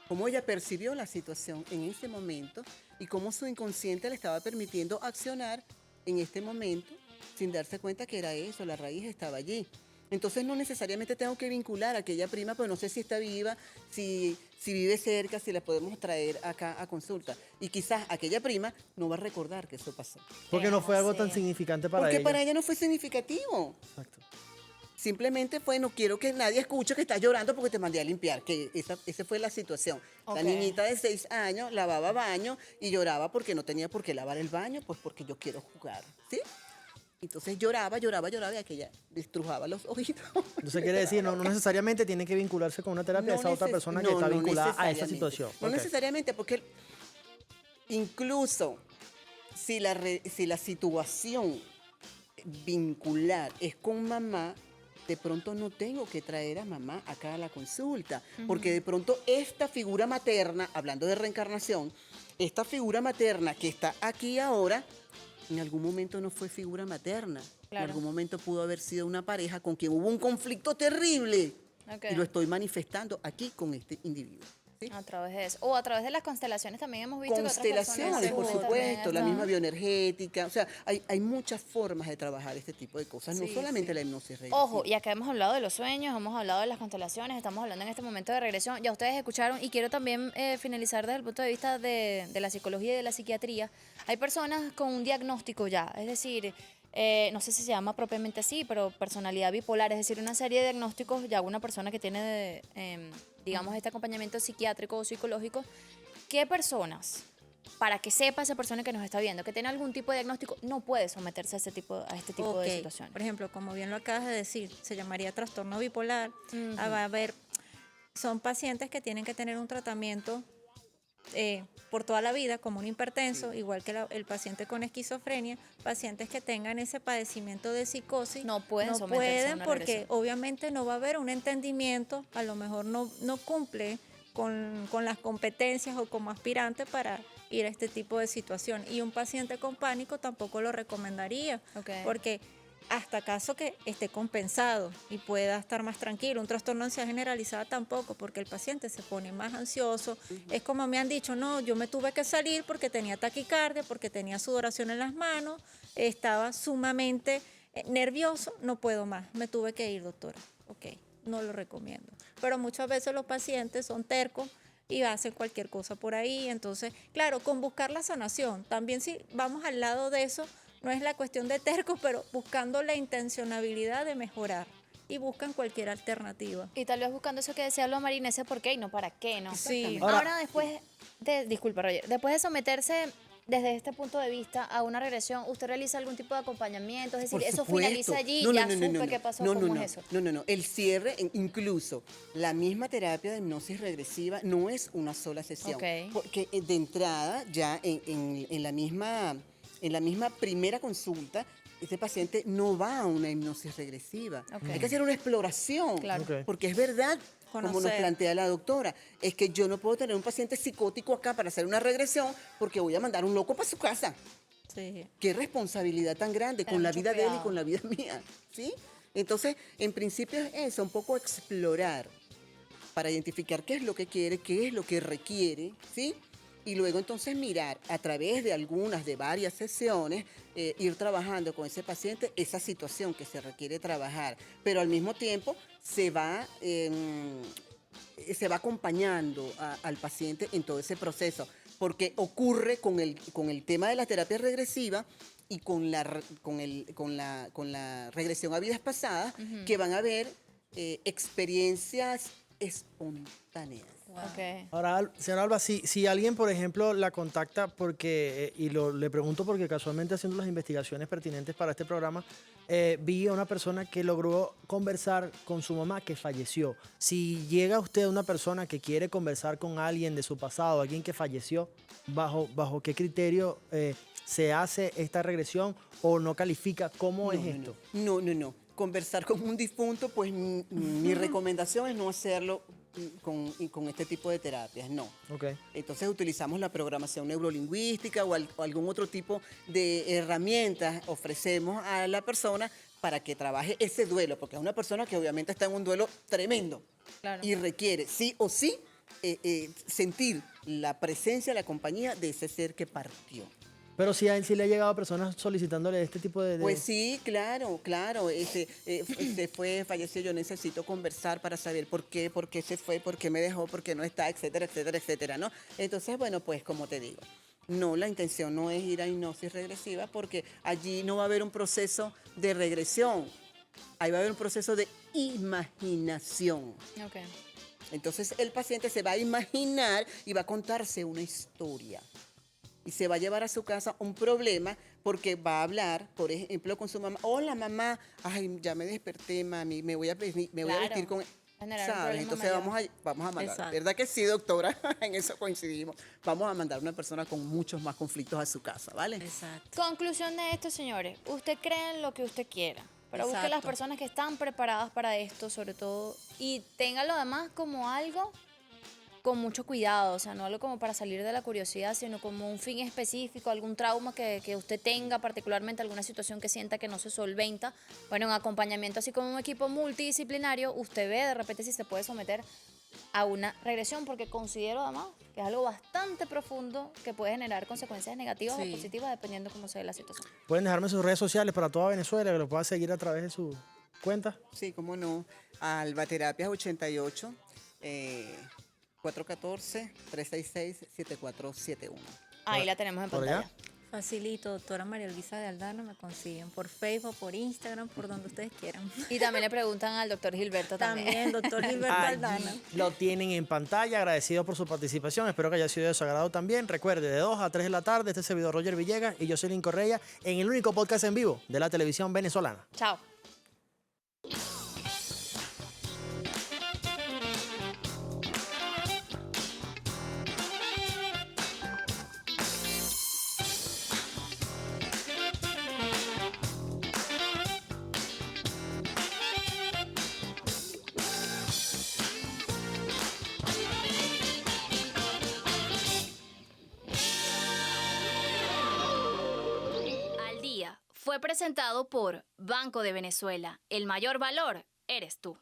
Cómo ella percibió la situación en ese momento y cómo su inconsciente le estaba permitiendo accionar en este momento sin darse cuenta que era eso, la raíz estaba allí. Entonces no necesariamente tengo que vincular a aquella prima, pero no sé si está viva, si vive cerca, si la podemos traer acá a consulta. Y quizás aquella prima no va a recordar que eso pasó. Porque no fue algo Sí. tan significante para Porque ella. para ella no fue significativo. Exacto. Simplemente fue, no quiero que nadie escuche que estás llorando porque te mandé a limpiar, que esa fue la situación. Ok. La niñita de 6 años lavaba baño y lloraba porque no tenía por qué lavar el baño, pues porque yo quiero jugar, ¿sí? Entonces lloraba y aquella destrujaba los ojitos. Entonces quiere decir, no necesariamente tiene que vincularse con una terapia de esa otra persona que está vinculada a esa situación. No Ok. necesariamente, porque incluso si la situación vincular es con mamá, de pronto no tengo que traer a mamá acá a la consulta, porque de pronto esta figura materna, hablando de reencarnación, esta figura materna que está aquí ahora, en algún momento no fue figura materna. Claro. En algún momento pudo haber sido una pareja con quien hubo un conflicto terrible. Ok. Y lo estoy manifestando aquí con este individuo. ¿sí? A través de eso. O a través de las constelaciones también hemos visto que otras Constelaciones, personas por también supuesto, la están- misma bioenergética. O sea, hay muchas formas de trabajar este tipo de cosas, no Sí, solamente sí. la hipnosis regresiva. Ojo, y acá hemos hablado de los sueños, hemos hablado de las constelaciones, estamos hablando en este momento de regresión. Ya ustedes escucharon y quiero también finalizar desde el punto de vista de la psicología y de la psiquiatría. Hay personas con un diagnóstico ya, es decir, no sé si se llama propiamente así, pero personalidad bipolar, es decir, una serie de diagnósticos, ya una persona que tiene, digamos, este acompañamiento psiquiátrico o psicológico. ¿Qué personas, para que sepa esa persona que nos está viendo, que tiene algún tipo de diagnóstico, no puede someterse a este tipo de Ok, situaciones? por ejemplo, como bien lo acabas de decir, se llamaría trastorno bipolar. Ujú. Va a haber, son pacientes que tienen que tener un tratamiento por toda la vida, como un hipertenso, igual que el paciente con esquizofrenia, pacientes que tengan ese padecimiento de psicosis, No pueden someterse a una porque regresión. obviamente no va a haber un entendimiento, a lo mejor no cumple con las competencias o como aspirante para ir a este tipo de situación. Y un paciente con pánico tampoco lo recomendaría, Ok. porque hasta caso que esté compensado y pueda estar más tranquilo. Un trastorno de ansiedad generalizada tampoco, porque el paciente se pone más ansioso. Es como me han dicho, no, yo me tuve que salir porque tenía taquicardia, porque tenía sudoración en las manos, estaba sumamente nervioso, no puedo más, me tuve que ir, doctora. Ok, no lo recomiendo. Pero muchas veces los pacientes son tercos y hacen cualquier cosa por ahí. Entonces, claro, con buscar la sanación, también si vamos al lado de eso, no es la cuestión de tercos, pero buscando la intencionabilidad de mejorar y buscan cualquier alternativa. Y tal vez buscando eso que decía Loma Marina, ese por qué y no para qué, ¿no? Sí. Ahora, después de, disculpa Roger, después de someterse desde este punto de vista a una regresión, ¿usted realiza algún tipo de acompañamiento? Es decir, Por eso supuesto. finaliza allí, No, no, ya no, no, supe no, qué pasó, no, ¿cómo no, es eso? No. El cierre, incluso la misma terapia de hipnosis regresiva no es una sola sesión. Ok. Porque de entrada, ya en la misma primera consulta, este paciente no va a una hipnosis regresiva. Ok. Hay que hacer una exploración. Claro. Ok. Porque es verdad, como nos Conocer. plantea la doctora, es que yo no puedo tener un paciente psicótico acá para hacer una regresión porque voy a mandar un loco para su casa. Sí. Qué responsabilidad tan grande Tener con la mucho vida de él y cuidado. con la vida mía, ¿sí? Entonces, en principio es eso, un poco explorar para identificar qué es lo que quiere, qué es lo que requiere, ¿sí? Y luego entonces mirar a través de varias sesiones, ir trabajando con ese paciente esa situación que se requiere trabajar, pero al mismo tiempo se va acompañando al paciente en todo ese proceso, porque ocurre con el tema de la terapia regresiva y con la regresión a vidas pasadas, que van a haber experiencias espontáneas. Ok. Ahora, señora Alba, si alguien, por ejemplo, la contacta porque, le pregunto porque casualmente haciendo las investigaciones pertinentes para este programa, vi a una persona que logró conversar con su mamá que falleció. Si llega usted una persona que quiere conversar con alguien de su pasado, alguien que falleció, ¿bajo qué criterio se hace esta regresión o no califica? ¿Cómo es esto? No. Conversar con un difunto, pues mi recomendación es no hacerlo con este tipo de terapias, no. Ok. Entonces utilizamos la programación neurolingüística o algún otro tipo de herramientas ofrecemos a la persona para que trabaje ese duelo, porque es una persona que obviamente está en un duelo tremendo Claro. y requiere sí o sí sentir la presencia, la compañía de ese ser que partió. Pero sí, a él sí le ha llegado a personas solicitándole este tipo de... Pues sí, claro. Falleció, yo necesito conversar para saber por qué se fue, por qué me dejó, por qué no está, etcétera, ¿no? Entonces, bueno, pues como te digo, no, la intención no es ir a hipnosis regresiva porque allí no va a haber un proceso de regresión, ahí va a haber un proceso de imaginación. Ok. Entonces el paciente se va a imaginar y va a contarse una historia. Y se va a llevar a su casa un problema porque va a hablar, por ejemplo, con su mamá. Hola, mamá. Ay, ya me desperté, mami. Me voy a vestir con... Generar un ¿Sabes? problema Entonces mayor. vamos a mandar. Exacto. ¿Verdad que sí, doctora? En eso coincidimos. Vamos a mandar una persona con muchos más conflictos a su casa, ¿vale? Exacto. Conclusión de esto, señores. Usted cree en lo que usted quiera, pero busque las Exacto. personas que están preparadas para esto, sobre todo, y tenga lo demás como algo con mucho cuidado, o sea, no algo como para salir de la curiosidad, sino como un fin específico, algún trauma que usted tenga, particularmente alguna situación que sienta que no se solventa. Bueno, un acompañamiento así como un equipo multidisciplinario, usted ve de repente si se puede someter a una regresión, porque considero además que es algo bastante profundo que puede generar consecuencias negativas Sí. o positivas dependiendo cómo se ve la situación. Pueden dejarme sus redes sociales para toda Venezuela, que lo puedan seguir a través de su cuenta. Sí, cómo no. Albaterapias 88, 414-366-7471. Ahí la tenemos en ¿Por allá? pantalla. Facilito, doctora María Luisa de Aldana, me consiguen por Facebook, por Instagram, por donde ustedes quieran. Y también le preguntan al doctor Gilberto también. También, doctor Gilberto Allí Aldana. lo tienen en pantalla, agradecido por su participación, espero que haya sido de su agrado también. Recuerde, de 2 a 3 de la tarde, este servidor Roger Villegas y Jocelyn Correa en el único podcast en vivo de la televisión venezolana. Chao. Al día fue presentado por Banco de Venezuela. El mayor valor eres tú.